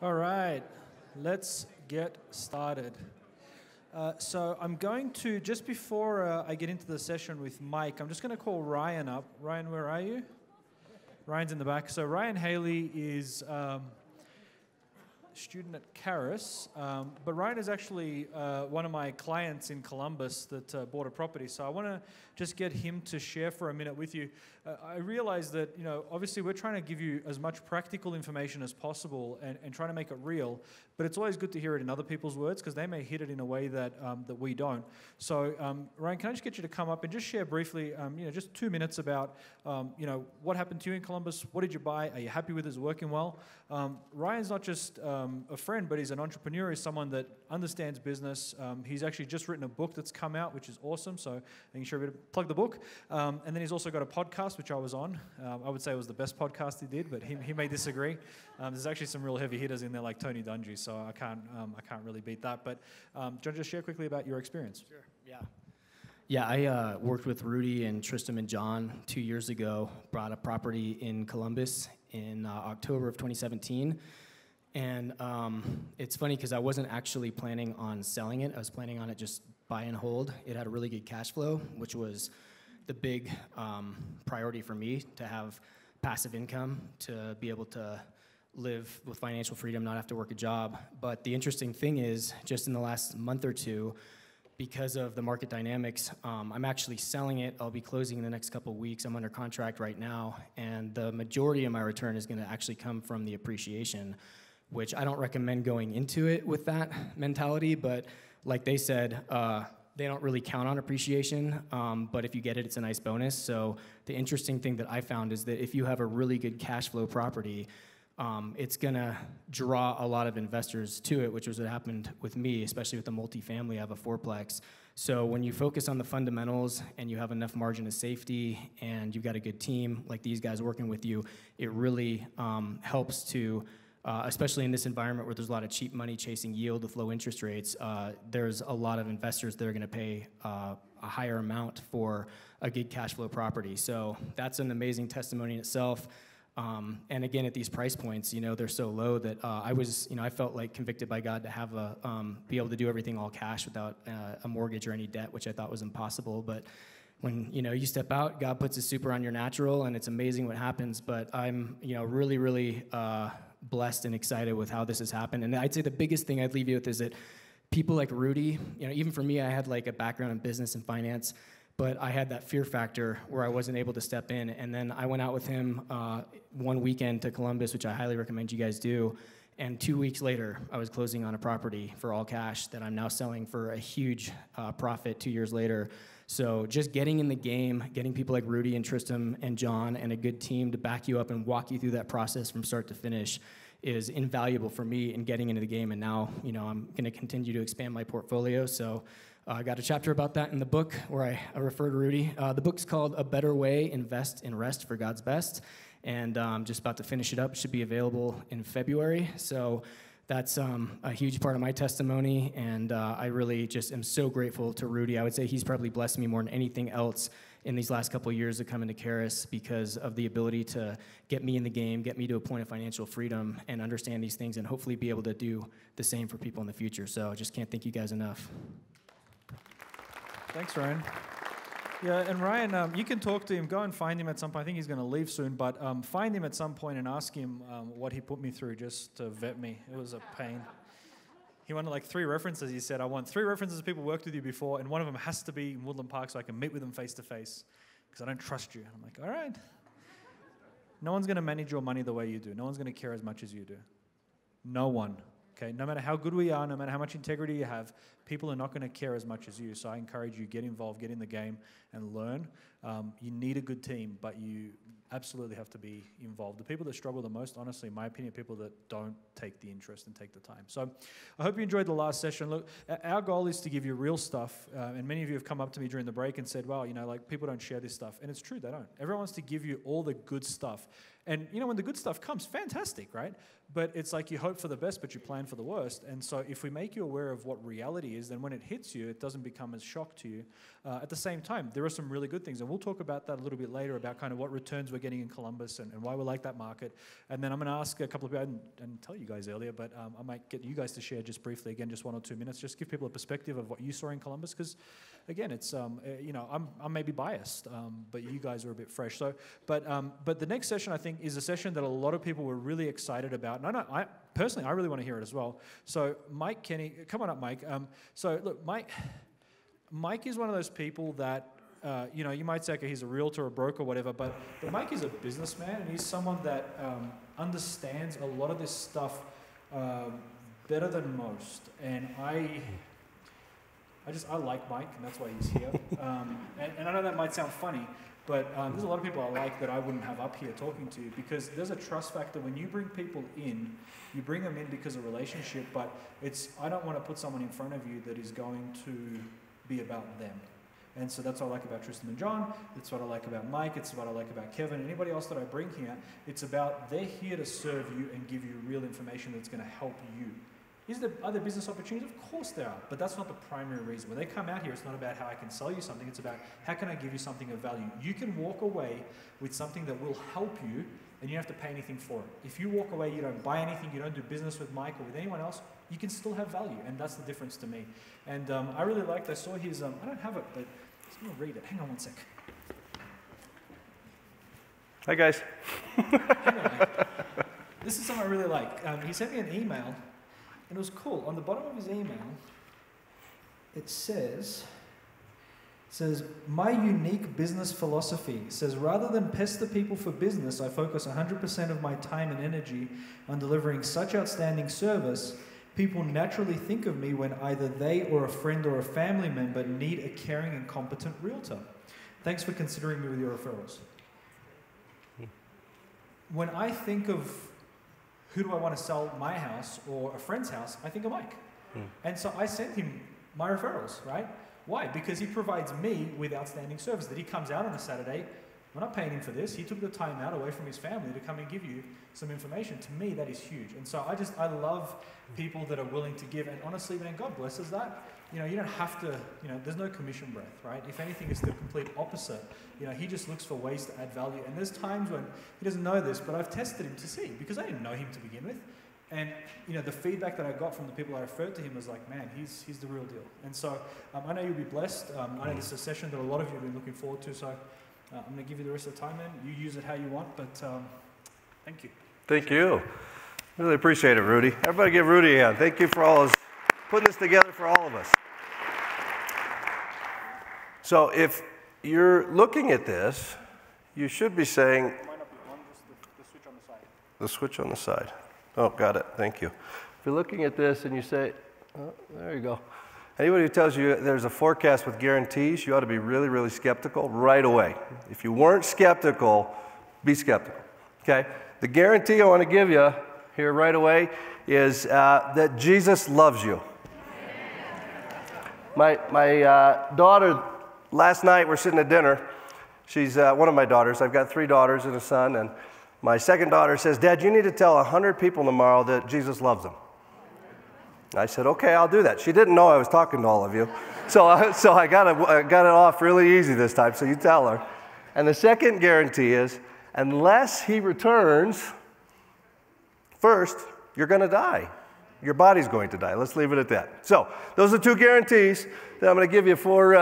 All right, let's get started. So I'm going to, just before I get into the session with Mike, I'm just going to call Ryan up. Ryan, where are you? Ryan's in the back. So Ryan Haley is student at Charis, but Ryan is actually one of my clients in Columbus that bought a property. So I want to just get him to share for a minute with you. I realize that, obviously we're trying to give you as much practical information as possible and trying to make it real, but it's always good to hear it in other people's words because they may hit it in a way that that we don't. So Ryan, can I just get you to come up and just share briefly, just 2 minutes about, what happened to you in Columbus? What did you buy? Are you happy with it? Is it working well? Ryan's not just a friend, but he's an entrepreneur. He's someone that understands business. He's actually just written a book that's come out, which is awesome. So I think you should plug the book. And then he's also got a podcast, which I was on. I would say it was the best podcast he did, but he may disagree. There's actually some real heavy hitters in there, like Tony Dungy. So I can't really beat that. But do you want to just share quickly about your experience? Sure. Yeah, I worked with Rudy and Tristan and John 2 years ago. Brought a property in Columbus in October of 2017. And it's funny because I wasn't actually planning on selling it. I was planning on it just buy and hold. It had a really good cash flow, which was the big priority for me, to have passive income, to be able to live with financial freedom, not have to work a job. But the interesting thing is, just in the last month or two, because of the market dynamics, I'm actually selling it. I'll be closing in the next couple of weeks. I'm under contract right now, and the majority of my return is going to actually come from the appreciation, which I don't recommend going into it with that mentality, but like they said, they don't really count on appreciation, but if you get it, it's a nice bonus. So the interesting thing that I found is that if you have a really good cash flow property, it's gonna draw a lot of investors to it, which was what happened with me, especially with the multifamily. I have a fourplex. So when you focus on the fundamentals and you have enough margin of safety and you've got a good team like these guys working with you, it really helps to, especially in this environment where there's a lot of cheap money chasing yield with low interest rates, there's a lot of investors that are gonna pay a higher amount for a good cash flow property. So that's an amazing testimony in itself. And again, at these price points, they're so low that I felt like convicted by God to have be able to do everything all cash without a mortgage or any debt, which I thought was impossible. But when you step out, God puts His super on your natural, and it's amazing what happens. But I'm really, really blessed and excited with how this has happened. And I'd say the biggest thing I'd leave you with is that people like Rudy, even for me, I had like a background in business and finance, but I had that fear factor where I wasn't able to step in. And then I went out with him one weekend to Columbus, which I highly recommend you guys do. And 2 weeks later, I was closing on a property for all cash that I'm now selling for a huge profit 2 years later. So just getting in the game, getting people like Rudy and Tristan and John and a good team to back you up and walk you through that process from start to finish is invaluable for me in getting into the game. And now, I'm going to continue to expand my portfolio. So I got a chapter about that in the book where I refer to Rudy. The book's called A Better Way, Invest and Rest for God's Best. And I'm just about to finish it up. It should be available in February. So that's a huge part of my testimony. And I really just am so grateful to Rudy. I would say he's probably blessed me more than anything else in these last couple of years of coming to Charis, because of the ability to get me in the game, get me to a point of financial freedom and understand these things, and hopefully be able to do the same for people in the future. So I just can't thank you guys enough. Thanks, Ryan. Yeah, and Ryan, you can talk to him. Go and find him at some point. I think he's going to leave soon, but find him at some point and ask him what he put me through just to vet me. It was a pain. He wanted like 3 references. He said, I want 3 references of people who worked with you before, and one of them has to be in Woodland Park so I can meet with them face to face because I don't trust you. And I'm like, all right. No one's going to manage your money the way you do. No one's going to care as much as you do. No one. Okay, no matter how good we are, no matter how much integrity you have, people are not going to care as much as you. So I encourage you, get involved, get in the game, and learn. You need a good team, but you absolutely have to be involved. The people that struggle the most, honestly, in my opinion, are people that don't take the interest and take the time. So I hope you enjoyed the last session. Look, our goal is to give you real stuff, and many of you have come up to me during the break and said, well, like people don't share this stuff. And it's true, they don't. Everyone wants to give you all the good stuff. And, when the good stuff comes, fantastic, right? But it's like you hope for the best, but you plan for the worst. And so if we make you aware of what reality is, then when it hits you, it doesn't become as shock to you. At the same time, there are some really good things. And we'll talk about that a little bit later, about kind of what returns we're getting in Columbus and why we like that market. And then I'm going to ask a couple of people, I didn't tell you guys earlier, but I might get you guys to share just briefly, again, just 1 or 2 minutes, just give people a perspective of what you saw in Columbus. Because, again, it's, I'm maybe biased, but you guys are a bit fresh. So, but the next session, I think, is a session that a lot of people were really excited about. And I personally, I really want to hear it as well. So Mike Kenny, come on up, Mike. So look, Mike is one of those people that, you might say, okay, he's a realtor or broker or whatever, but Mike is a businessman, and he's someone that understands a lot of this stuff better than most. And I like Mike, and that's why he's here. And I know that might sound funny, but there's a lot of people I like that I wouldn't have up here talking to, because there's a trust factor. When you bring people in, you bring them in because of relationship, but I don't want to put someone in front of you that is going to be about them. And so that's what I like about Tristan and John. It's what I like about Mike. It's what I like about Kevin. Anybody else that I bring here, it's about they're here to serve you and give you real information that's going to help you. Are there business opportunities? Of course there are, but that's not the primary reason. When they come out here, it's not about how I can sell you something. It's about how can I give you something of value. You can walk away with something that will help you, and you don't have to pay anything for it. If you walk away, you don't buy anything, you don't do business with Mike or with anyone else, you can still have value, and that's the difference to me. And I really liked, I saw his, I don't have it, but I'm going to read it. Hang on one sec. Hi, guys. Hang on. This is something I really like. He sent me an email. And it was cool. On the bottom of his email, it says, my unique business philosophy says, rather than pester people for business, I focus 100% of my time and energy on delivering such outstanding service, people naturally think of me when either they or a friend or a family member need a caring and competent realtor. Thanks for considering me with your referrals. When I think of who do I want to sell my house or a friend's house, I think of Mike. And so I sent him my referrals, right? Why? Because he provides me with outstanding service. That he comes out on a Saturday, we're not paying him for this, he took the time out away from his family to come and give you some information. To me, that is huge. And so I love people that are willing to give, and honestly, man, God blesses that. You don't have to, there's no commission breath, right? If anything, it's the complete opposite. He just looks for ways to add value. And there's times when he doesn't know this, but I've tested him to see, because I didn't know him to begin with. And, the feedback that I got from the people I referred to him was like, man, he's the real deal. And so I know you'll be blessed. I know this is a session that a lot of you have been looking forward to. So I'm going to give you the rest of the time, man. You use it how you want, but thank you. Thank you. Really appreciate it, Rudy. Everybody give Rudy a hand. Thank you for all his putting this together for all of us. So if you're looking at this, you should be saying, It might not be on, just the switch on the side. The switch on the side. Oh, got it. Thank you. If you're looking at this and you say, oh, there you go. Anybody who tells you there's a forecast with guarantees, you ought to be really, really skeptical right away. If you weren't skeptical, be skeptical. Okay? The guarantee I want to give you here right away is that Jesus loves you. My daughter, last night we're sitting at dinner. She's one of my daughters. I've got 3 daughters and a son, and my second daughter says, Dad, you need to tell 100 people tomorrow that Jesus loves them. I said, okay, I'll do that. She didn't know I was talking to all of you. So I got it off really easy this time, so you tell her. And the second guarantee is, unless he returns, first, you're going to die. Your body's going to die. Let's leave it at that. So those are 2 guarantees that I'm going to give you for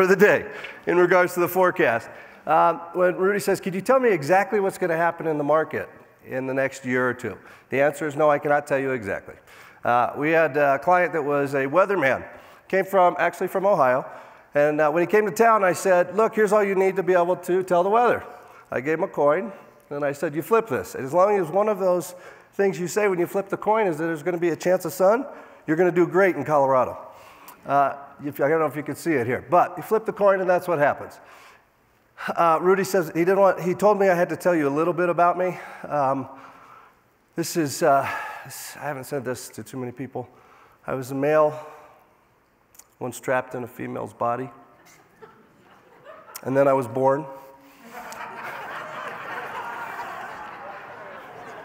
the day in regards to the forecast. When Rudy says, could you tell me exactly what's going to happen in the market in the next year or 2? The answer is no, I cannot tell you exactly. We had a client that was a weatherman, came actually from Ohio, and when he came to town, I said, look, here's all you need to be able to tell the weather. I gave him a coin, and I said, you flip this. And as long as one of those things you say when you flip the coin is that there's going to be a chance of sun, you're going to do great in Colorado. I don't know if you can see it here, but you flip the coin, and that's what happens. Rudy says he told me I had to tell you a little bit about me. I haven't said this to too many people. I was a male, once trapped in a female's body, and then I was born.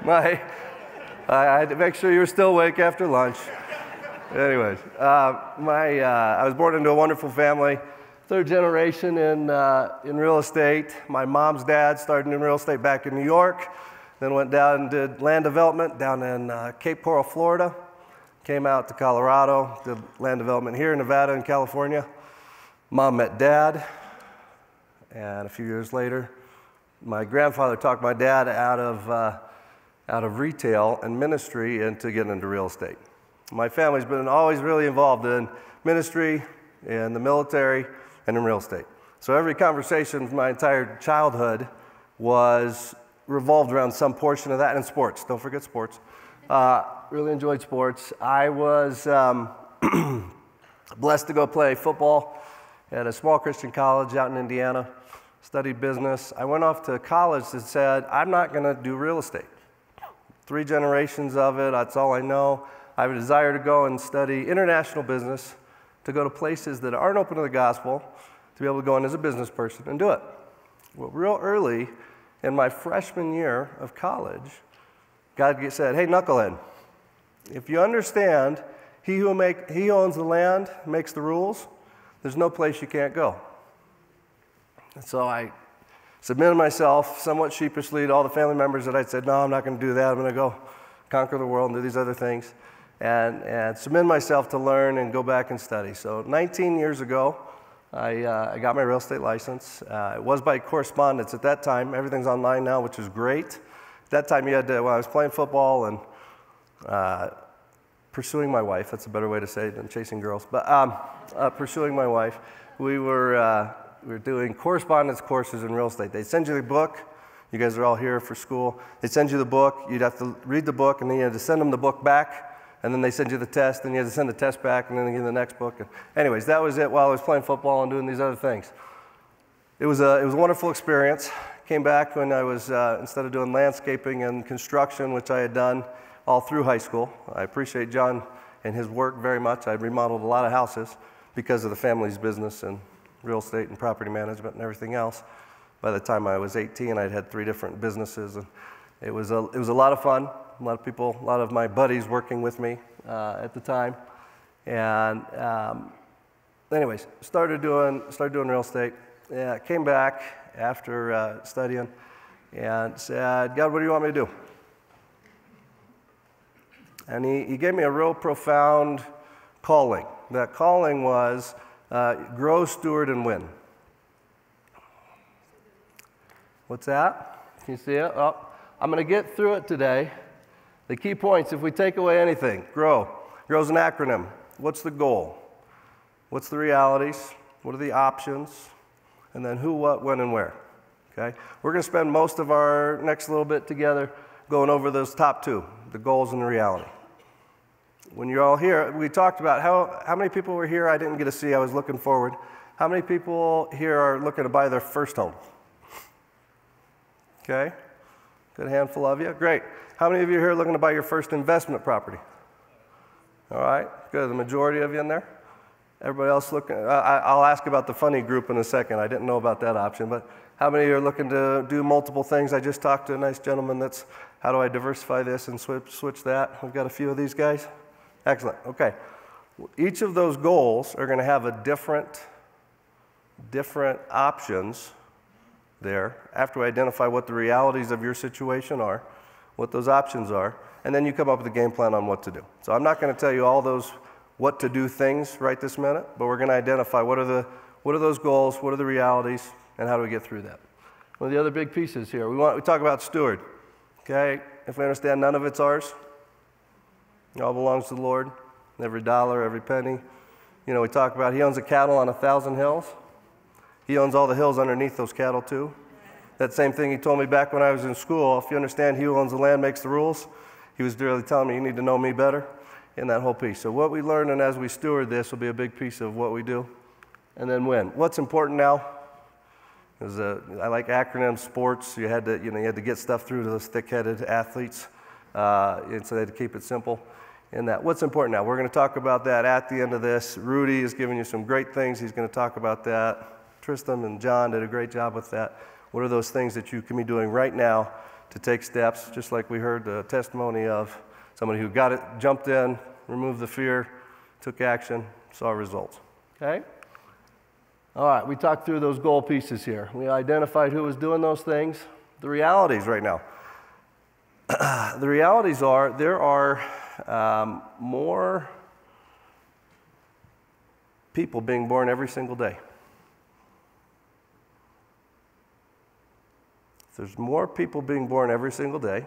I had to make sure you were still awake after lunch. Anyways, I was born into a wonderful family, third generation in real estate. My mom's dad started in real estate back in New York, then went down and did land development down in Cape Coral, Florida. Came out to Colorado, did land development here in Nevada and California. Mom met Dad, and a few years later, my grandfather talked my dad out of retail and ministry into getting into real estate. My family's been always really involved in ministry, in the military, and in real estate. So every conversation my entire childhood was revolved around some portion of that, and sports. Don't forget sports. Really enjoyed sports. I was blessed to go play football at a small Christian college out in Indiana, studied business. I went off to college and said, I'm not going to do real estate. 3 generations of it, that's all I know. I have a desire to go and study international business, to go to places that aren't open to the gospel, to be able to go in as a business person and do it. Well, real early in my freshman year of college, God said, hey, knucklehead, if you understand he who owns the land makes the rules, there's no place you can't go. And so I submitted myself somewhat sheepishly to all the family members that I'd said, no, I'm not going to do that. I'm going to go conquer the world and do these other things. And submit myself to learn and go back and study. So 19 years ago, I got my real estate license. It was by correspondence at that time. Everything's online now, which is great. At that time, you had to, when I was playing football and pursuing my wife, that's a better way to say it than chasing girls, but pursuing my wife, we were doing correspondence courses in real estate. They'd send you the book. You guys are all here for school. They'd send you the book. You'd have to read the book, and then you had to send them the book back. And then they send you the test, and you had to send the test back, and then they give you the next book. And anyways, that was it while I was playing football and doing these other things. It was a wonderful experience. Came back when I was, instead of doing landscaping and construction, which I had done all through high school. I appreciate John and his work very much. I remodeled a lot of houses because of the family's business and real estate and property management and everything else. By the time I was 18, I'd had 3 different businesses, and it was a lot of fun. A lot of people, a lot of my buddies working with me at the time. And anyways, started doing real estate. Came back after studying and said, God, what do you want me to do? And he gave me a real profound calling. That calling was grow, steward, and win. What's that? Can you see it? Oh, I'm going to get through it today. The key points, if we take away anything, grow. Grow's an acronym. What's the goal? What's the realities? What are the options? And then who, what, when, and where. Okay? We're going to spend most of our next little bit together going over those top 2, the goals and the reality. When you're all here, we talked about how many people were here I didn't get to see. I was looking forward. How many people here are looking to buy their first home? Okay? Good handful of you. Great. How many of you here are looking to buy your first investment property? All right, good. The majority of you in there? Everybody else looking? I'll ask about the funny group in a second. I didn't know about that option, but how many are looking to do multiple things? I just talked to a nice gentleman that's, how do I diversify this and switch that? We've got a few of these guys. Excellent, okay. Each of those goals are going to have a different options there after we identify what the realities of your situation are, what those options are, and then you come up with a game plan on what to do. So I'm not going to tell you all those what to do things right this minute, but we're going to identify what are those goals, what are the realities, and how do we get through that. One of the other big pieces here, we talk about steward. Okay, if we understand none of it's ours, it all belongs to the Lord, every dollar, every penny. You know, we talk about he owns a cattle on 1,000 hills. He owns all the hills underneath those cattle too. That same thing he told me back when I was in school. If you understand he who owns the land makes the rules, he was really telling me you need to know me better in that whole piece. So what we learn and as we steward this will be a big piece of what we do. And then when. What's important now? Is I like acronyms, sports. You had to get stuff through to those thick-headed athletes, and so they had to keep it simple. In that, what's important now? We're going to talk about that at the end of this. Rudy is giving you some great things. He's going to talk about that. Tristan and John did a great job with that. What are those things that you can be doing right now to take steps, just like we heard the testimony of somebody who got it, jumped in, removed the fear, took action, saw results. Okay? All right, we talked through those goal pieces here. We identified who was doing those things. The realities right now. The realities are there are more people being born every single day. If there's more people being born every single day,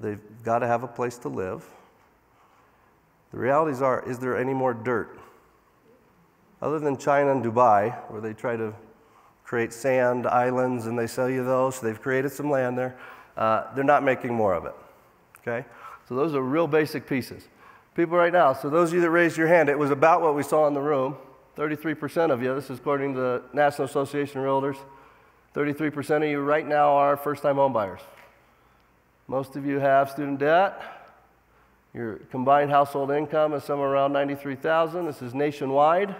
they've got to have a place to live. The realities are, is there any more dirt? Other than China and Dubai, where they try to create sand islands and they sell you those, so they've created some land there, they're not making more of it. Okay? So those are real basic pieces. People right now, so those of you that raised your hand, it was about what we saw in the room. 33% of you, this is according to the National Association of Realtors, 33% of you right now are first-time home buyers. Most of you have student debt. Your combined household income is somewhere around $93,000. This is nationwide.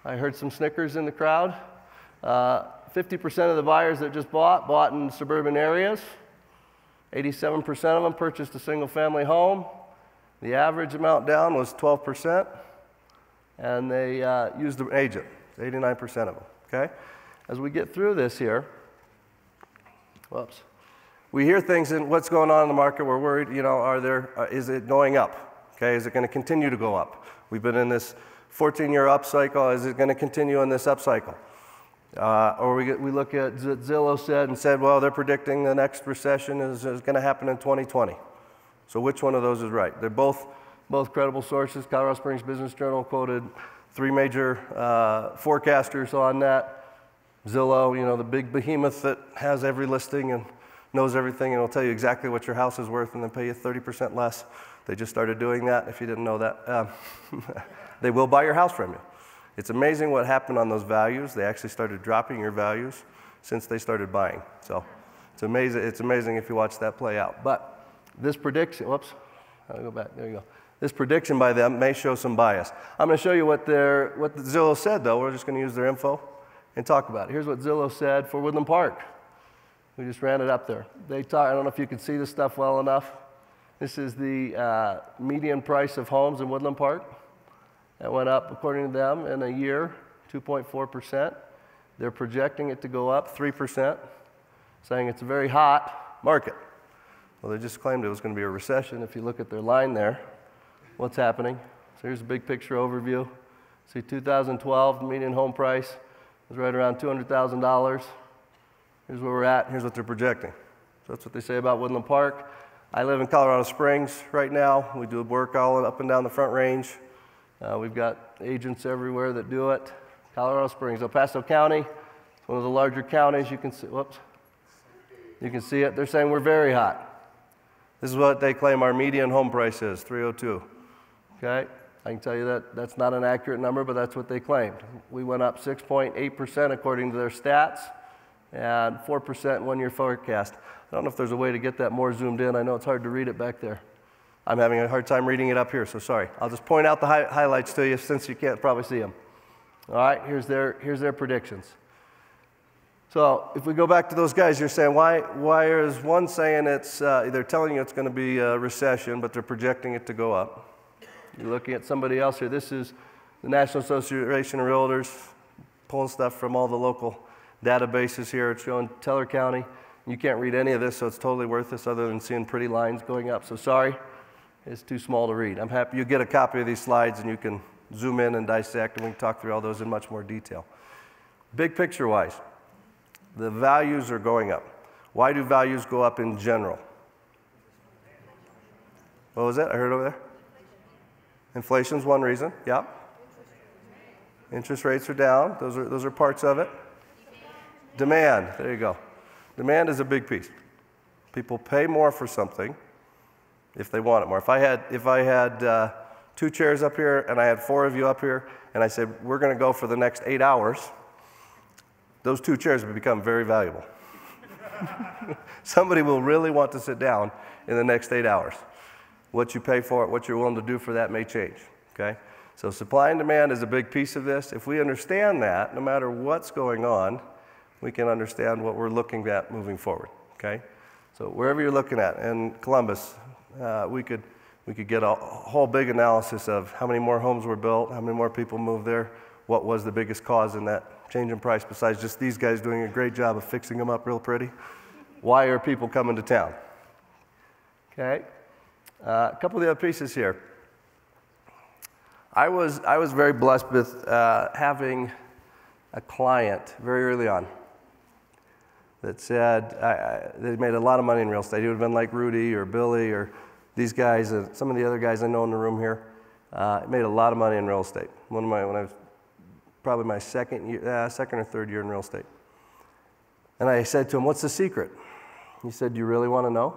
I heard some snickers in the crowd. 50% of the buyers that just bought in suburban areas. 87% of them purchased a single-family home. The average amount down was 12%, and they used an agent, 89% of them, okay? As we get through this here, we hear things in what's going on in the market. We're worried, you know, is it going up? Okay, is it going to continue to go up? We've been in this 14-year up cycle. Is it going to continue in this up cycle? Or we look at what Zillow said, well, they're predicting the next recession is going to happen in 2020. So which one of those is right? They're both credible sources. Colorado Springs Business Journal quoted 3 major forecasters on that. Zillow, you know, the big behemoth that has every listing and knows everything and will tell you exactly what your house is worth and then pay you 30% less. They just started doing that, if you didn't know that. They will buy your house from you. It's amazing what happened on those values. They actually started dropping your values since they started buying. So it's amazing if you watch that play out. But this prediction, I'll go back, there you go. This prediction by them may show some bias. I'm going to show you what Zillow said, though. We're just going to use their info and talk about it. Here's what Zillow said for Woodland Park. We just ran it up there. I don't know if you can see this stuff well enough. This is the median price of homes in Woodland Park. It went up, according to them, in a year, 2.4%. They're projecting it to go up 3%, saying it's a very hot market. Well, they just claimed it was going to be a recession. If you look at their line there, what's happening? So here's a big picture overview. See, 2012, the median home price was right around $200,000. Here's where we're at. Here's what they're projecting. So that's what they say about Woodland Park. I live in Colorado Springs right now. We do work all up and down the Front Range. We've got agents everywhere that do it. Colorado Springs, El Paso County, one of the larger counties. You can see, you can see it. They're saying we're very hot. This is what they claim our median home price is, $302,000. Okay, I can tell you that that's not an accurate number, but that's what they claimed. We went up 6.8% according to their stats, and 4% one-year forecast. I don't know if there's a way to get that more zoomed in. I know it's hard to read it back there. I'm having a hard time reading it up here, so sorry. I'll just point out the highlights to you since you can't probably see them. All right, here's their predictions. So if we go back to those guys, you're saying, why is one saying it's, they're telling you it's going to be a recession, but they're projecting it to go up? You're looking at somebody else here. This is the National Association of Realtors, pulling stuff from all the local databases here. It's showing Teller County. You can't read any of this, so it's totally worthless other than seeing pretty lines going up. So sorry, it's too small to read. I'm happy you get a copy of these slides and you can zoom in and dissect, and we can talk through all those in much more detail. Big picture-wise, the values are going up. Why do values go up in general? What was that I heard over there? Inflation's one reason, yeah. Interest rates are down. Those are parts of it. Demand, there you go. Demand is a big piece. People pay more for something if they want it more. If I had 2 chairs up here and I had 4 of you up here and I said, we're going to go for the next 8 hours, those 2 chairs would become very valuable. Somebody will really want to sit down in the next 8 hours. What you pay for it, what you're willing to do for that may change, okay? So supply and demand is a big piece of this. If we understand that, no matter what's going on, we can understand what we're looking at moving forward, okay? So wherever you're looking at, in Columbus, we could get a whole big analysis of how many more homes were built, how many more people moved there, what was the biggest cause in that change in price besides just these guys doing a great job of fixing them up real pretty. Why are people coming to town? Okay, a couple of the other pieces here. I was very blessed with having a client very early on that said they made a lot of money in real estate. He would have been like Rudy or Billy or these guys, some of the other guys I know in the room here. Made a lot of money in real estate. When I was probably my second or third year in real estate. And I said to him, "What's the secret?" He said, "Do you really want to know?"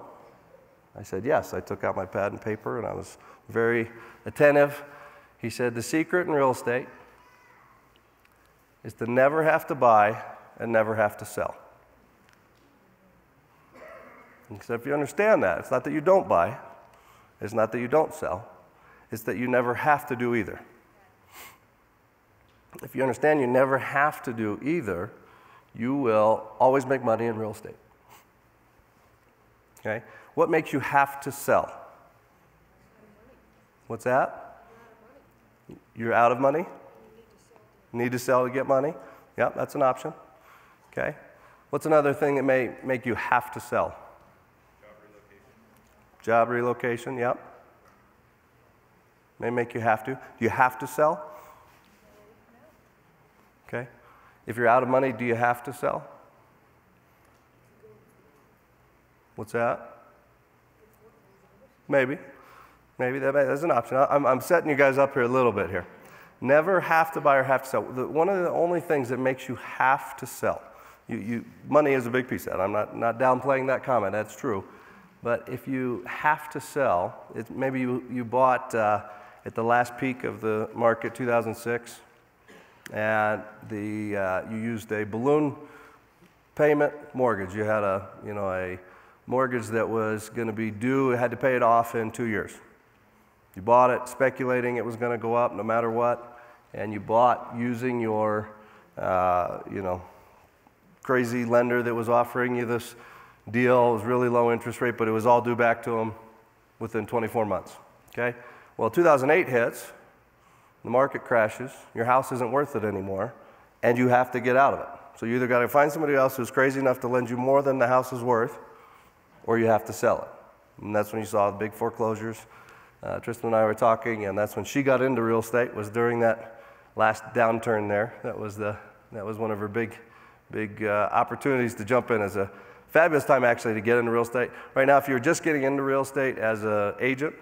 I said, "Yes." I took out my pad and paper and I was very attentive. He said, "The secret in real estate is to never have to buy and never have to sell." He said, if you understand that, it's not that you don't buy, it's not that you don't sell, it's that you never have to do either. If you understand you never have to do either, you will always make money in real estate. Okay? What makes you have to sell? What's that? You're out of money? Need to sell to get money? Yeah, that's an option. Okay? What's another thing that may make you have to sell? Job relocation, yep. May make you have to. Do you have to sell? Okay. If you're out of money, do you have to sell? What's that? Maybe. Maybe that's an option. I'm setting you guys up here a little bit here. Never have to buy or have to sell. One of the only things that makes you have to sell. Money is a big piece of that. I'm not downplaying that comment. That's true. But if you have to sell, maybe you bought at the last peak of the market, 2006, and you used a balloon payment mortgage. You had a mortgage that was going to be due. You had to pay it off in 2 years. You bought it speculating it was going to go up no matter what, and you bought using your crazy lender that was offering you this deal. It was really low interest rate, but it was all due back to them within 24 months. Okay? Well, 2008 hits, the market crashes, your house isn't worth it anymore, and you have to get out of it. So you either got to find somebody else who's crazy enough to lend you more than the house is worth, or you have to sell it. And that's when you saw the big foreclosures. Tristan and I were talking, and that's when she got into real estate, was during that last downturn there. That was one of her big opportunities to jump in. As a fabulous time actually to get into real estate. Right now, if you're just getting into real estate as an agent,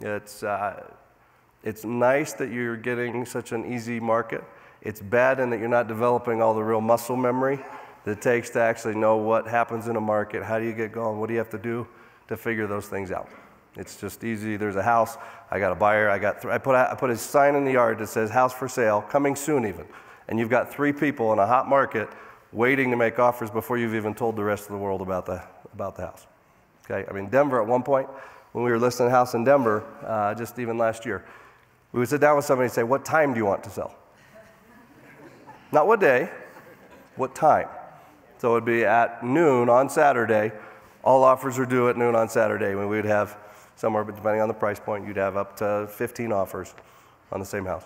it's nice that you're getting such an easy market. It's bad in that you're not developing all the real muscle memory that it takes to actually know what happens in a market, how do you get going, what do you have to do to figure those things out. It's just easy. There's a house, I got a buyer, I put a sign in the yard that says house for sale, coming soon even, and you've got 3 people in a hot market waiting to make offers before you've even told the rest of the world about the house. Okay, I mean, Denver at one point, when we were listing a house in Denver, just even last year, we would sit down with somebody and say, what time do you want to sell? Not what day, what time. So it would be at noon on Saturday. All offers are due at noon on Saturday, when we would have somewhere, depending on the price point, you'd have up to 15 offers on the same house.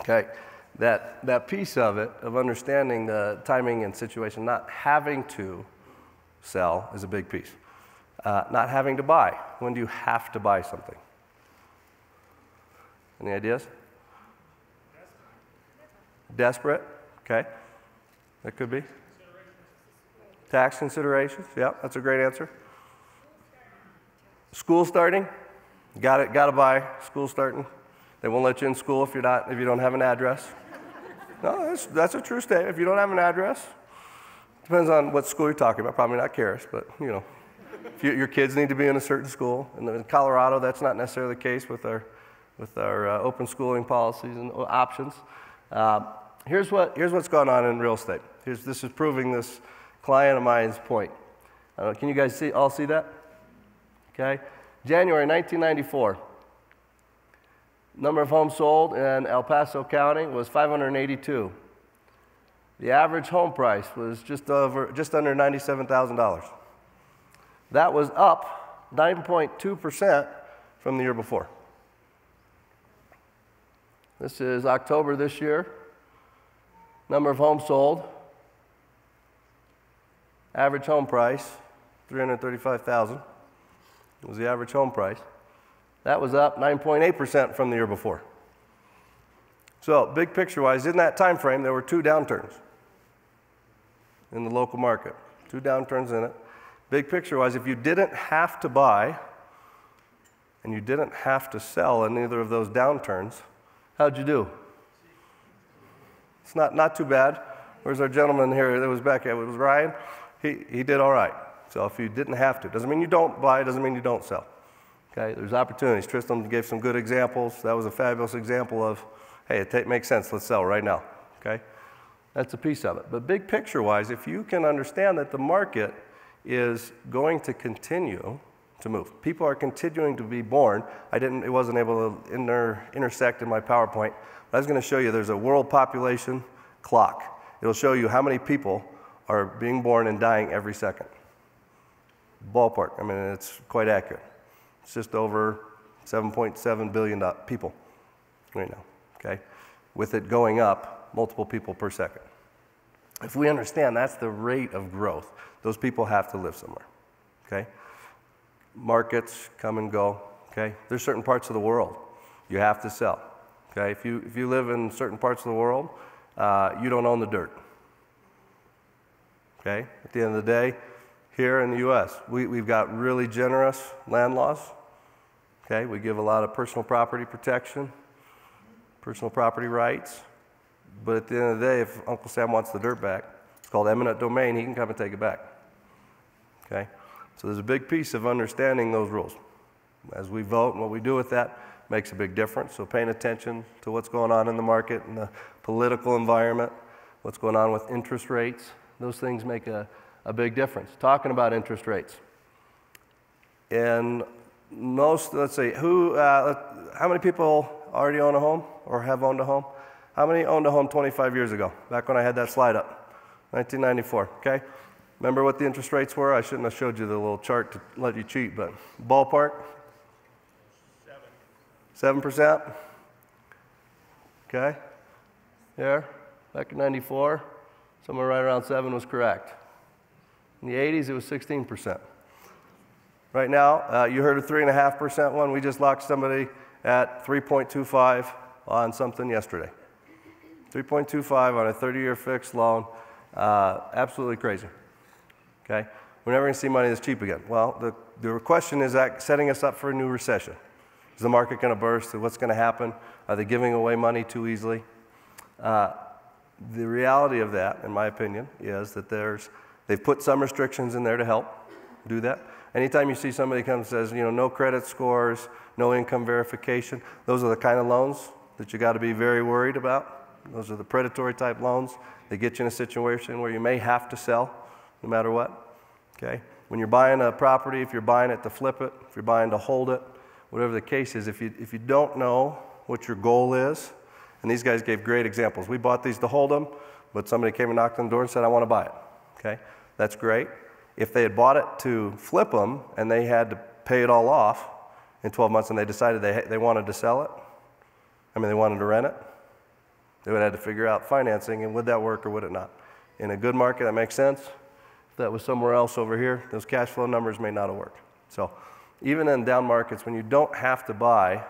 Okay. That piece of it, of understanding the timing and situation, not having to sell is a big piece. Not having to buy. When do you have to buy something? Any ideas? Desperate. Okay. That could be. Tax considerations. Yeah, that's a great answer. School starting. Got to buy. School starting. They won't let you in school if you don't have an address. No, that's a true statement. If you don't have an address, depends on what school you're talking about. Probably not Charis, but if your kids need to be in a certain school. And in Colorado, that's not necessarily the case with our open schooling policies and options. Here's what's going on in real estate. This is proving this client of mine's point. Can you guys all see that? Okay, January 1994. Number of homes sold in El Paso County was 582. The average home price was just under $97,000. That was up 9.2% from the year before. This is October this year. Number of homes sold. Average home price, $335,000 was the average home price. That was up 9.8% from the year before. So big picture-wise, in that time frame, there were 2 downturns in the local market. 2 downturns in it. Big picture-wise, if you didn't have to buy and you didn't have to sell in either of those downturns, how'd you do? It's not too bad. Where's our gentleman here that was back here? It was Ryan. He did all right. So if you didn't have to, doesn't mean you don't buy, doesn't mean you don't sell. Okay, there's opportunities. Tristan gave some good examples. That was a fabulous example of, hey, it makes sense, let's sell right now. Okay, that's a piece of it. But big picture-wise, if you can understand that the market is going to continue to move. People are continuing to be born. It wasn't able to intersect in my PowerPoint. But I was going to show you there's a world population clock. It'll show you how many people are being born and dying every second. Ballpark, I mean, it's quite accurate. It's just over 7.7 billion people right now, okay? With it going up, multiple people per second. If we understand that's the rate of growth, those people have to live somewhere, okay? Markets come and go, okay? There's certain parts of the world you have to sell, okay? If you live in certain parts of the world, you don't own the dirt, okay? At the end of the day, here in the U.S., we've got really generous land laws, okay? We give a lot of personal property protection, personal property rights, but at the end of the day, if Uncle Sam wants the dirt back, it's called eminent domain, he can come and take it back, okay? So there's a big piece of understanding those rules. As we vote and what we do with that makes a big difference, so paying attention to what's going on in the market and the political environment, what's going on with interest rates, those things make a big difference. Talking about interest rates. And let's see, how many people already own a home or have owned a home? How many owned a home 25 years ago, back when I had that slide up? 1994, okay? Remember what the interest rates were? I shouldn't have showed you the little chart to let you cheat, but ballpark? 7%? Okay? There, back in 94, somewhere right around 7 was correct. In the 80s, it was 16%. Right now, you heard a 3.5% one. We just locked somebody at 3.25 on something yesterday. 3.25 on a 30-year fixed loan. Absolutely crazy. Okay? We're never going to see money that's cheap again. Well, the question is that setting us up for a new recession. Is the market going to burst? What's going to happen? Are they giving away money too easily? The reality of that, in my opinion, is that they've put some restrictions in there to help do that. Anytime you see somebody come and says, no credit scores, no income verification, those are the kind of loans that you got to be very worried about. Those are the predatory type loans. They get you in a situation where you may have to sell no matter what, okay? When you're buying a property, if you're buying it to flip it, if you're buying to hold it, whatever the case is, if you don't know what your goal is, and these guys gave great examples. We bought these to hold them, but somebody came and knocked on the door and said, I want to buy it, okay? That's great. If they had bought it to flip them and they had to pay it all off in 12 months and they decided they wanted to sell it, they wanted to rent it, they would have to figure out financing and would that work or would it not. In a good market, that makes sense. If that was somewhere else over here, those cash flow numbers may not have worked. So even in down markets, when you don't have to buy,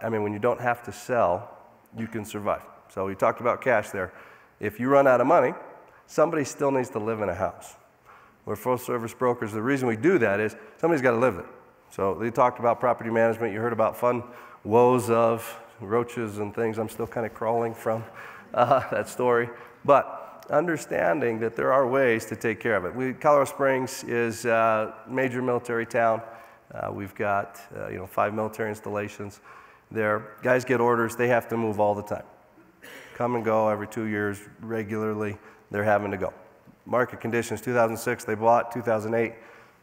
when you don't have to sell, you can survive. So we talked about cash there. If you run out of money, somebody still needs to live in a house. We're full-service brokers. The reason we do that is somebody's got to live there. So they talked about property management. You heard about fun woes of roaches and things. I'm still kind of crawling from that story. But understanding that there are ways to take care of it. Colorado Springs is a major military town. We've got 5 military installations there. Guys get orders. They have to move all the time. Come and go every 2 years regularly. They're having to go. Market conditions, 2006, they bought. 2008,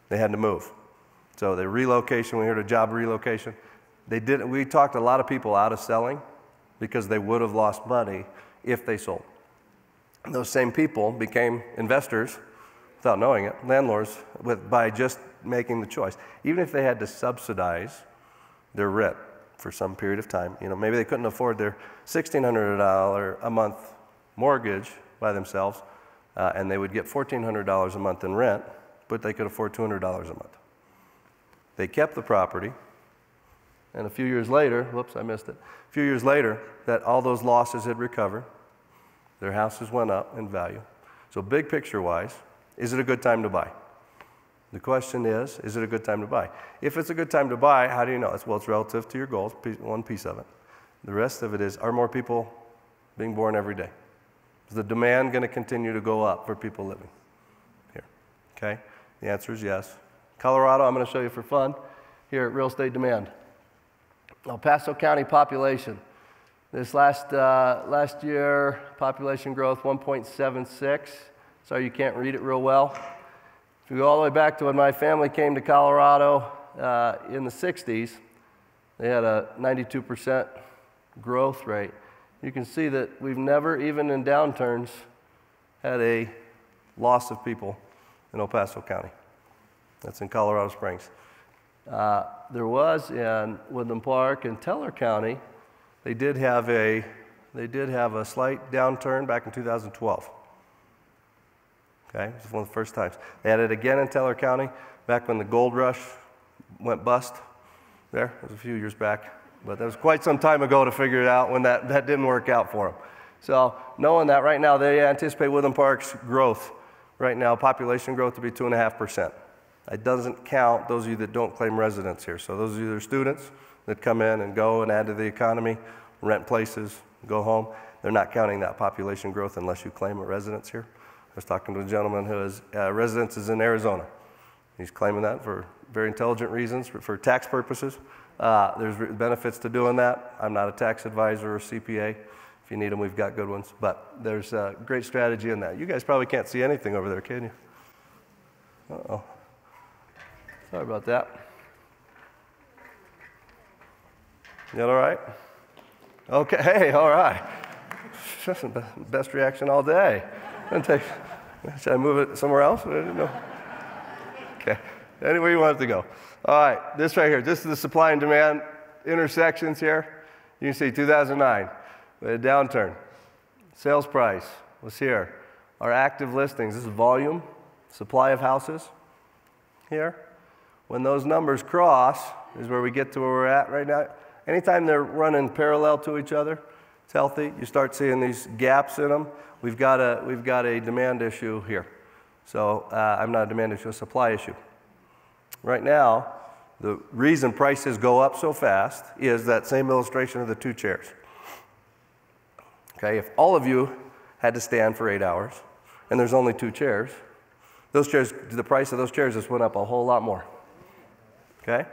they had to move. So the relocation, we heard of job relocation. We talked a lot of people out of selling because they would have lost money if they sold. those same people became investors without knowing it, landlords, by just making the choice. Even if they had to subsidize their rent for some period of time, maybe they couldn't afford their $1,600 a month mortgage by themselves, and they would get $1,400 a month in rent, but they could afford $200 a month. They kept the property, and a few years later, whoops, I missed it. A few years later, that all those losses had recovered. Their houses went up in value. So big picture-wise, is it a good time to buy? The question is it a good time to buy? If it's a good time to buy, how do you know? It's relative to your goals, one piece of it. The rest of it is, are more people being born every day? Is the demand going to continue to go up for people living here? Okay? The answer is yes. Colorado, I'm going to show you for fun here at Real Estate Demand. El Paso County population. This last year, population growth 1.76. Sorry you can't read it real well. If you go all the way back to when my family came to Colorado in the 60s, they had a 92% growth rate. You can see that we've never, even in downturns, had a loss of people in El Paso County. That's in Colorado Springs. There was in Woodland Park and Teller County, they did have a slight downturn back in 2012. Okay, it was one of the first times. They had it again in Teller County back when the gold rush went bust. It was a few years back, but that was quite some time ago to figure it out when that didn't work out for them. So knowing that right now, they anticipate Woodland Park's growth right now, population growth, to be 2.5%. It doesn't count those of you that don't claim residence here. So those of you that are students that come in and go and add to the economy, rent places, go home, they're not counting that population growth unless you claim a residence here. I was talking to a gentleman whose residence is in Arizona. He's claiming that for very intelligent reasons, for tax purposes. There's benefits to doing that. I'm not a tax advisor or CPA. If you need them, we've got good ones. But there's a great strategy in that. You guys probably can't see anything over there, can you? Uh-oh. Sorry about that. You all right? Okay, hey, all right. That's the best reaction all day. Should I move it somewhere else? I didn't know. Okay, anywhere you want it to go. All right, this right here, this is the supply and demand intersections here. You can see 2009, we had a downturn. Sales price was here. Our active listings, this is volume, supply of houses here. When those numbers cross is where we get to where we're at right now. Anytime they're running parallel to each other, it's healthy. You start seeing these gaps in them. We've got a demand issue here. So I'm not a demand issue, a supply issue. Right now, the reason prices go up so fast is that same illustration of the two chairs. Okay, if all of you had to stand for 8 hours, and there's only two chairs, those chairs, the price of those chairs just went up a whole lot more. Okay?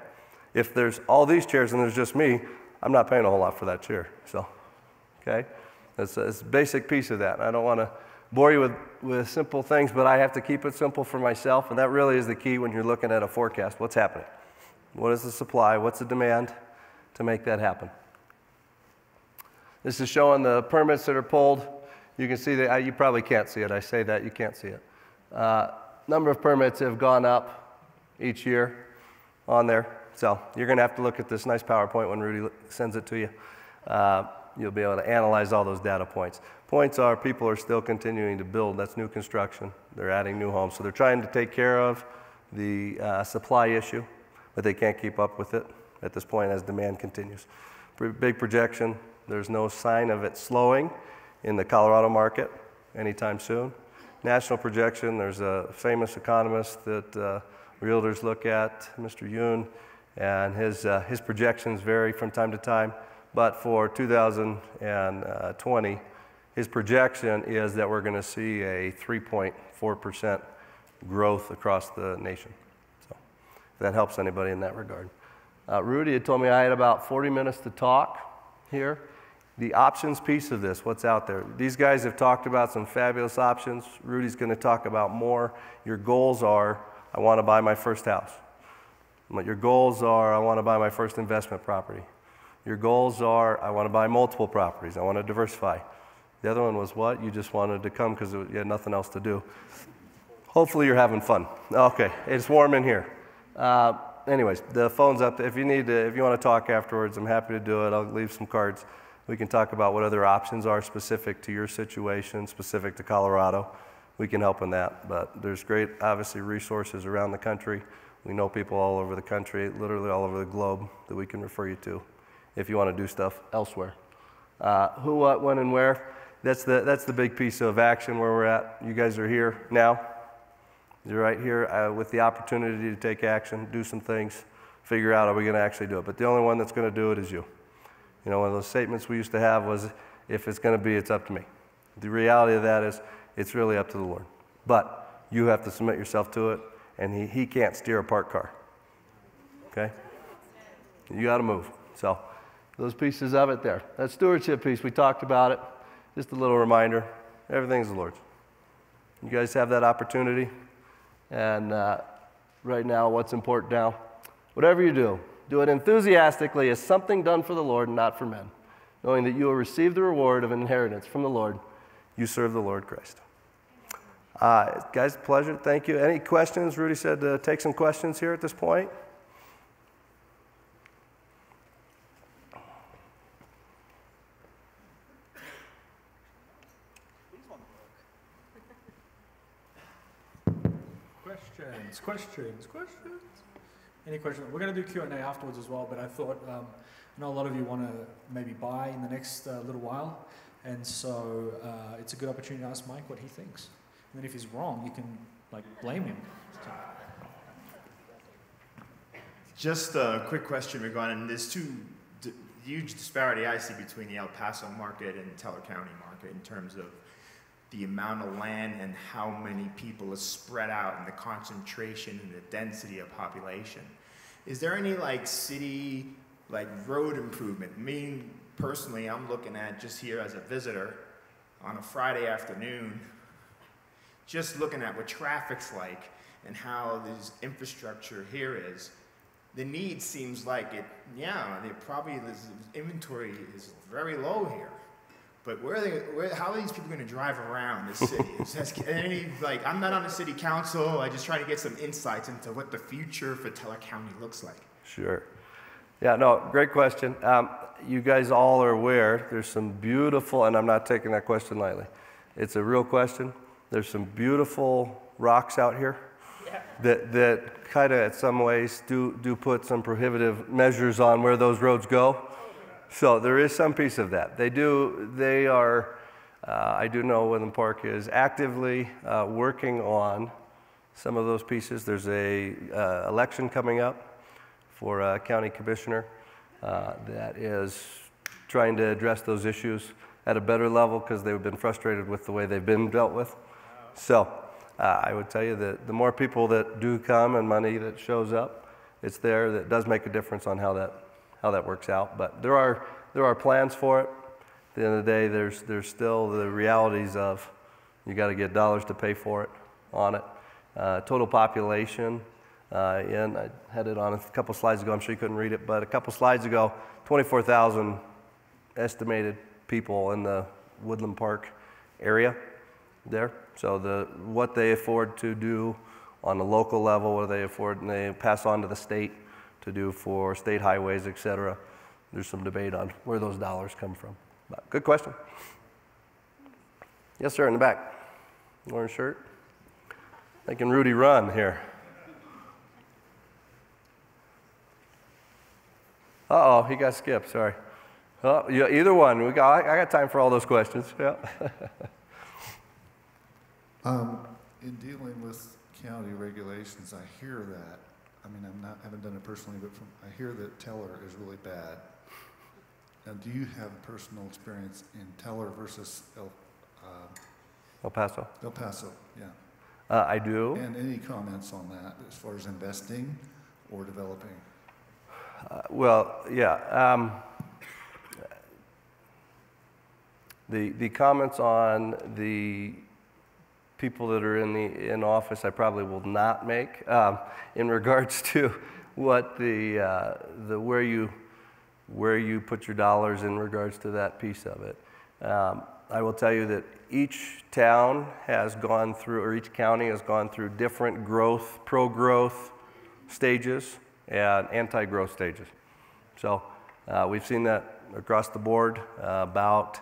If there's all these chairs and there's just me, I'm not paying a whole lot for that chair. So, okay? It's a basic piece of that. I don't want to bore you with simple things, but I have to keep it simple for myself, and that really is the key when you're looking at a forecast. What's happening? What is the supply? What's the demand to make that happen? This is showing the permits that are pulled. You can see that, you probably can't see it. I say that, you can't see it. Number of permits have gone up each year on there. So you're going to have to look at this nice PowerPoint when Rudy sends it to you. You'll be able to analyze all those data points. Points are people are still continuing to build. That's new construction. They're adding new homes. So they're trying to take care of the supply issue, but they can't keep up with it at this point as demand continues. Big projection. There's no sign of it slowing in the Colorado market anytime soon. National projection, there's a famous economist that realtors look at, Mr. Yoon, and his projections vary from time to time. But for 2020, his projection is that we're going to see a 3.4% growth across the nation. So if that helps anybody in that regard. Rudy had told me I had about 40 minutes to talk here. The options piece of this, what's out there. These guys have talked about some fabulous options. Rudy's going to talk about more. Your goals are, I want to buy my first house. Your goals are, I want to buy my first investment property. Your goals are, I want to buy multiple properties. I want to diversify. The other one was what? You just wanted to come because you had nothing else to do. Hopefully you're having fun. Okay, it's warm in here. Anyways, the phone's up. If you want to talk afterwards, I'm happy to do it. I'll leave some cards. We can talk about what other options are specific to your situation, specific to Colorado. We can help in that. But there's great, obviously, resources around the country. We know people all over the country, literally all over the globe, that we can refer you to if you want to do stuff elsewhere. Who, what, when, and where. That's the big piece of action where we're at. You guys are here now. You're right here with the opportunity to take action, do some things, figure out are we going to actually do it. But the only one that's going to do it is you. You know, one of those statements we used to have was, if it's going to be, it's up to me. The reality of that is it's really up to the Lord. But you have to submit yourself to it, and he can't steer a parked car. Okay? You got to move. So those pieces of it there. That stewardship piece, we talked about it. Just a little reminder, everything's the Lord's. You guys have that opportunity. And right now, what's important now? Whatever you do it enthusiastically as something done for the Lord and not for men, knowing that you will receive the reward of an inheritance from the Lord. You serve the Lord Christ. Guys, pleasure. Thank you. Any questions? Rudy said to take some questions here at this point. Questions. Any questions? We're going to do Q&A afterwards as well, but I thought, I know a lot of you want to maybe buy in the next little while, and so it's a good opportunity to ask Mike what he thinks. And then if he's wrong, you can blame him. Just a quick question regarding this huge disparity I see between the El Paso market and Teller County market in terms of the amount of land and how many people are spread out and the concentration and the density of population. Is there any city road improvement? Me personally, I'm looking at just here as a visitor on a Friday afternoon, just looking at what traffic's like and how this infrastructure here is. The need seems like it, this inventory is very low here. But how are these people going to drive around this city? I'm not on the city council. I just try to get some insights into what the future for Teller County looks like. Sure. Yeah, no, great question. You guys all are aware there's some beautiful, and I'm not taking that question lightly. It's a real question. There's some beautiful rocks out here that kind of, in some ways, do put some prohibitive measures on where those roads go. So there is some piece of that. I do know Woodland Park is actively working on some of those pieces. There's a election coming up for a county commissioner that is trying to address those issues at a better level because they've been frustrated with the way they've been dealt with. So I would tell you that the more people that do come and money that shows up, it's there. That does make a difference on how that works out. But there are plans for it. At the end of the day, there's still the realities of you got to get dollars to pay for it on it. Total population, I had it on a couple slides ago. I'm sure you couldn't read it, but a couple slides ago, 24,000 estimated people in the Woodland Park area there. So what they afford to do on the local level, what they afford, and they pass on to the state to do for state highways, et cetera. There's some debate on where those dollars come from. But good question. Yes, sir, in the back. Orange shirt. Making Rudy run here. Uh-oh, he got skipped, sorry. Oh, yeah, either one. I got time for all those questions. Yeah. In dealing with county regulations, I hear that. I mean, haven't done it personally, but I hear that Teller is really bad. Now, do you have personal experience in Teller versus El Paso? El Paso, yeah. I do. And any comments on that as far as investing or developing? Well, yeah. The comments on the people that are in office, I probably will not make in regards to what where you put your dollars in regards to that piece of it. I will tell you that each town has gone through, or each county has gone through different growth, pro-growth stages and anti-growth stages. So we've seen that across the board. About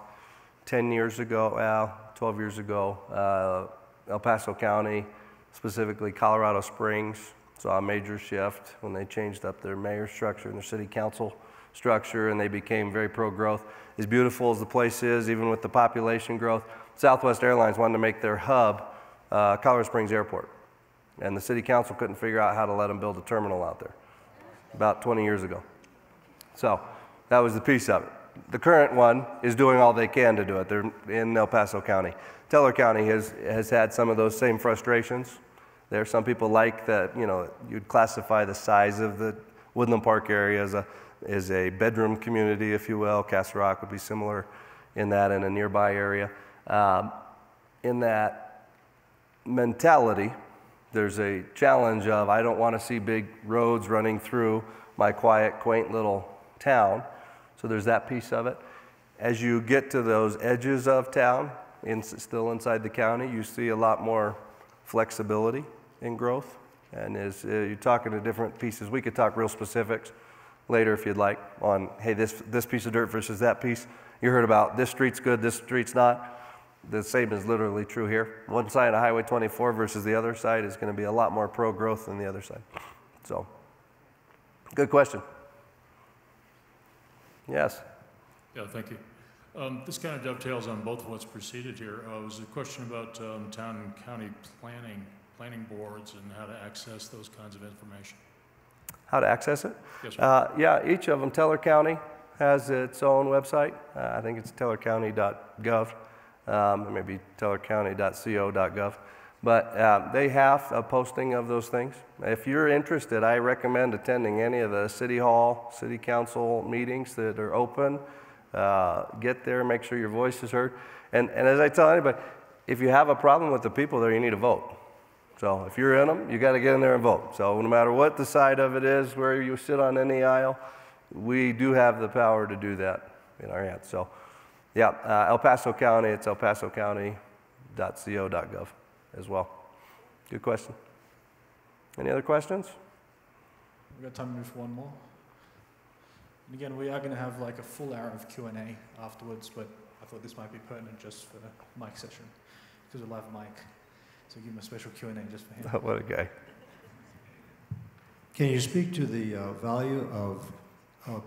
10 years ago, 12 years ago, El Paso County, specifically Colorado Springs, saw a major shift when they changed up their mayor structure and their city council structure, and they became very pro-growth. As beautiful as the place is, even with the population growth, Southwest Airlines wanted to make their hub Colorado Springs Airport, and the city council couldn't figure out how to let them build a terminal out there about 20 years ago. So that was the piece of it. The current one is doing all they can to do it. They're in El Paso County. Teller County has had some of those same frustrations. There are some people like that, you know, you'd classify the size of the Woodland Park area as a bedroom community, if you will. Castle Rock would be similar in that, in a nearby area. In that mentality, there's a challenge of, I don't want to see big roads running through my quiet, quaint little town. So there's that piece of it. As you get to those edges of town, still inside the county, you see a lot more flexibility in growth. And as you're talking to different pieces, we could talk real specifics later if you'd like on, hey, this piece of dirt versus that piece. You heard about this street's good, this street's not. The same is literally true here. One side of Highway 24 versus the other side is going to be a lot more pro-growth than the other side. So, good question. Yes? Yeah, thank you. This kind of dovetails on both of what's preceded here. It was a question about town and county planning boards and how to access those kinds of information. How to access it? Yes, sir. Yeah, each of them. Teller County has its own website. I think it's tellercounty.gov. Maybe tellercounty.co.gov. But they have a posting of those things. If you're interested, I recommend attending any of the city hall, city council meetings that are open. Get there, make sure your voice is heard. And as I tell anybody, if you have a problem with the people there, you need to vote. So if you're in them, you got to get in there and vote. So no matter what the side of it is, where you sit on any aisle, we do have the power to do that in our hands. So yeah, El Paso County, it's elpasocounty.co.gov as well. Good question. Any other questions? We've got time to move for one more. And again, we are going to have like a full hour of Q&A afterwards, but I thought this might be pertinent just for the mic session, because we'll have Mike. So give him a special Q&A just for him. What a guy. Can you speak to the value of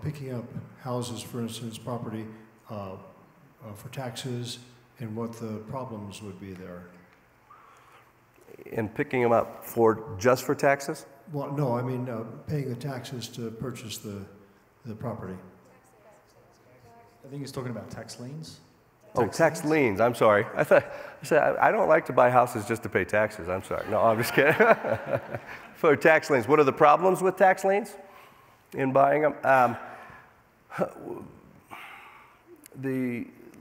picking up houses, for instance, property for taxes, and what the problems would be there? In picking them up just for taxes? Well, no, I mean paying the taxes to purchase the property. I think he's talking about tax liens. Tax liens. I'm sorry. I said I don't like to buy houses just to pay taxes. I'm sorry. No, I'm just kidding. For tax liens, what are the problems with tax liens in buying them?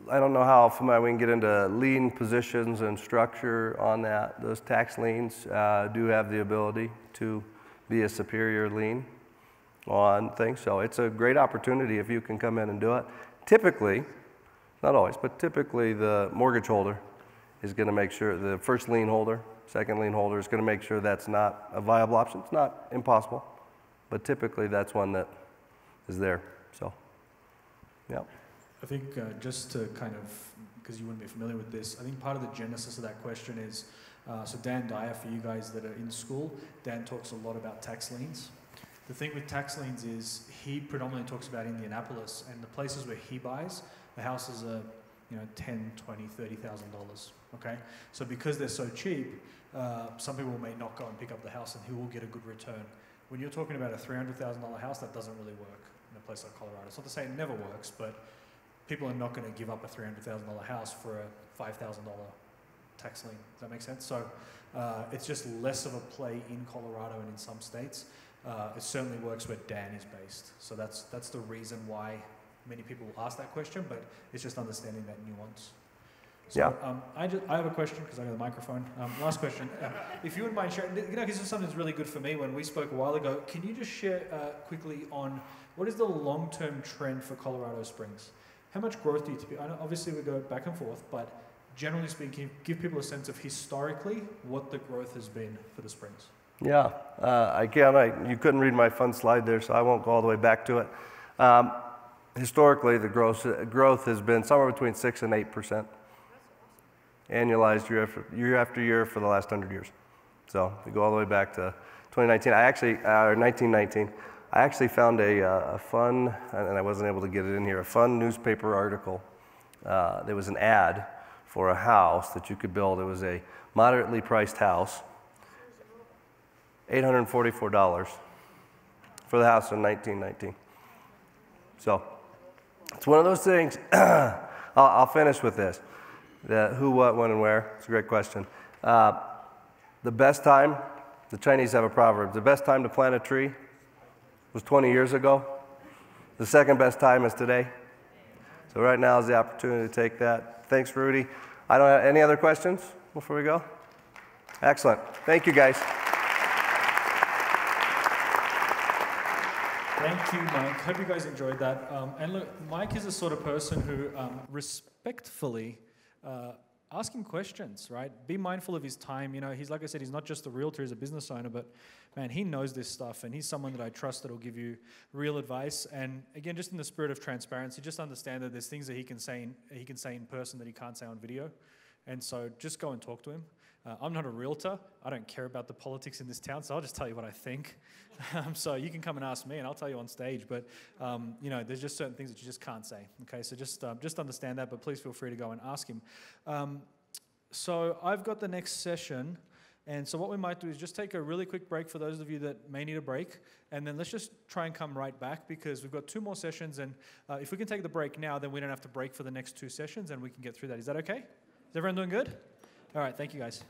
I don't know how familiar we can get into lien positions and structure on that. Those tax liens do have the ability to be a superior lien on things. So it's a great opportunity if you can come in and do it. Typically, not always, but typically the mortgage holder is going to make sure, the first lien holder, second lien holder is going to make sure that's not a viable option. It's not impossible, but typically that's one that is there. So, yeah. I think just to kind of, because you wouldn't be familiar with this, I think part of the genesis of that question is, so Dan Dyer, for you guys that are in school, Dan talks a lot about tax liens. The thing with tax liens is he predominantly talks about Indianapolis, and the places where he buys, the houses are, you know, $10,000, $20,000, $30,000, okay? So because they're so cheap, some people may not go and pick up the house and he will get a good return. When you're talking about a $300,000 house, that doesn't really work in a place like Colorado. It's not to say it never works, but people are not going to give up a $300,000 house for a $5,000 tax lien. Does that make sense? So it's just less of a play in Colorado and in some states. It certainly works where Dan is based. So that's the reason why many people ask that question, but it's just understanding that nuance. So, yeah. I have a question because I got the microphone. Last question. If you wouldn't mind sharing, you know, because this is something that's really good for me. When we spoke a while ago, can you just share quickly on what is the long-term trend for Colorado Springs? how much growth do you typically, I know obviously we go back and forth, but generally speaking, give people a sense of historically what the growth has been for the Springs. Yeah, you couldn't read my fun slide there, so I won't go all the way back to it. Historically, the growth has been somewhere between 6 and 8%, annualized year after year for the last 100 years. So we go all the way back to 2019. Or 1919. I actually found a fun, and I wasn't able to get it in here, a fun newspaper article. There was an ad for a house that you could build. It was a moderately priced house, $844 for the house in 1919. So it's one of those things. I'll finish with this. The who, what, when, and where. It's a great question. The best time, the Chinese have a proverb, the best time to plant a tree was 20 years ago. The second best time is today. So right now is the opportunity to take that. Thanks, Rudy. I don't have any other questions before we go? Excellent. Thank you, guys. Thank you, Mike. Hope you guys enjoyed that. And look, Mike is the sort of person who respectfully ask him questions, right? Be mindful of his time. You know, he's, like I said, he's not just a realtor, he's a business owner, but man, he knows this stuff, and he's someone that I trust that will give you real advice. And again, just in the spirit of transparency, just understand that there's things that he can say in person that he can't say on video. And so just go and talk to him. I'm not a realtor. I don't care about the politics in this town, so I'll just tell you what I think. So you can come and ask me, and I'll tell you on stage. But you know, there's just certain things that you just can't say. Okay, so just understand that. But please feel free to go and ask him. So I've got the next session, and so what we might do is just take a really quick break for those of you that may need a break, and then let's just try and come right back because we've got 2 more sessions. And if we can take the break now, then we don't have to break for the next 2 sessions, and we can get through that. Is that okay? Is everyone doing good? All right. Thank you, guys.